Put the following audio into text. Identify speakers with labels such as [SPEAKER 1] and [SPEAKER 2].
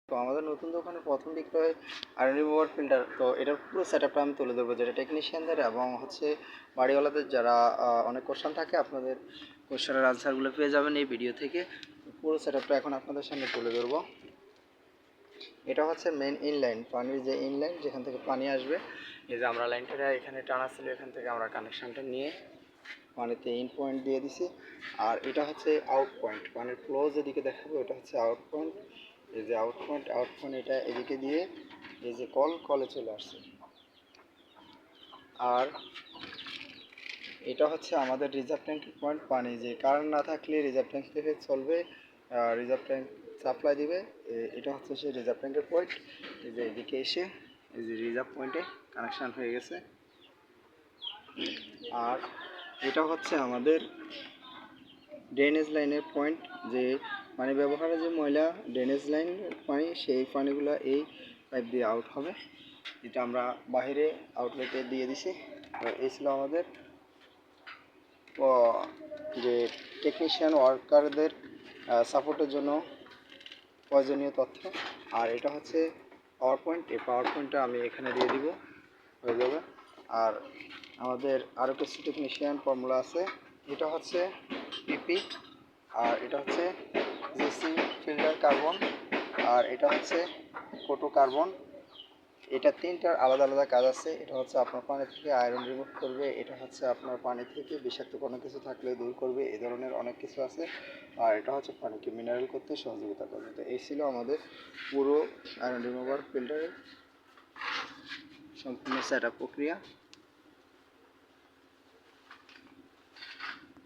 [SPEAKER 1] তো আমাদের নতুন দোকানে প্রথম বিক্রয় আয়রন রিমুভার ফিল্টার। তো এটার পুরো সেটআপটা আমি তুলে ধরবো, যেটা টেকনিশিয়ানদের এবং বাড়িওয়ালাদের যারা অনেক কোশ্চেন থাকে, আপনাদের কোশ্চেনের আনসারগুলো পেয়ে যাবেন এই ভিডিও থেকে। পুরো সেটআপটা এখন আপনাদের সামনে তুলে ধরবো। এটা হচ্ছে মেন ইনলাইন, পানির যে ইনলাইন যেখান থেকে পানি আসবে। এই যে আমরা লাইনটা এখানে টানা ছিল, এখান থেকে আমরা কানেকশানটা নিয়ে পানিতে ইন পয়েন্ট দিয়ে দিছি। আর এটা হচ্ছে আউট পয়েন্ট, পানির ফ্লো যেদিকে দেখাবো এটা হচ্ছে আউট পয়েন্ট। এই যে আউট পয়েন্ট এটা এদিকে দিয়ে এই যে কলে চলে আসছে। আর এটা হচ্ছে আমাদের রিজার্ভ ট্যাঙ্কের পয়েন্ট, পানি যে কারেন্ট না থাকলে রিজার্ভ ট্যাঙ্ক থেকে চলবে, রিজার্ভ ট্যাঙ্ক সাপ্লাই দিবে। এটা হচ্ছে সেই রিজার্ভ ট্যাঙ্কের পয়েন্ট। এই যে এদিকে এসে এই যে রিজার্ভ পয়েন্টে কানেকশান হয়ে গেছে। আর এটা হচ্ছে আমাদের ড্রেনেজ লাইনের পয়েন্ট, যে পানি ব্যবহারে যে ময়লা ড্রেনেজ লাইন পানি, সেই পানিগুলো এই পাইপ দিয়ে আউট হবে। এটা আমরা বাইরে আউটলেটে দিয়ে দিছি। এই ছিল আমাদের যে টেকনিশিয়ান ওয়ার্কারদের সাপোর্টের জন্য প্রয়োজনীয় তথ্য। আর এটা হচ্ছে পাওয়ার পয়েন্ট, এই পাওয়ার পয়েন্টটা আমি এখানে দিয়ে দিব, হয়ে যাবে। আর আমাদের আরও কিছু টেকনিশিয়ান ফর্মুলা আছে। এটা হচ্ছে পিপি, আর এটা হচ্ছে জিসি ফিল্টার কার্বন, আর এটা হচ্ছে ফোটো কার্বন। এটা তিনটার আলাদা আলাদা কাজ আছে। এটা হচ্ছে আপনার পানি থেকে আয়রন রিমুভ করবে, এটা হচ্ছে আপনার পানি থেকে বিষাক্ত কোনো কিছু থাকলে দূর করবে, এই ধরনের অনেক কিছু আছে। আর এটা হচ্ছে পানিকে মিনারেল করতে সহযোগিতা করবে। তো এই ছিল আমাদের পুরো আয়রন রিমুভার ফিল্টারের সম্পূর্ণ সেটআপ প্রক্রিয়া।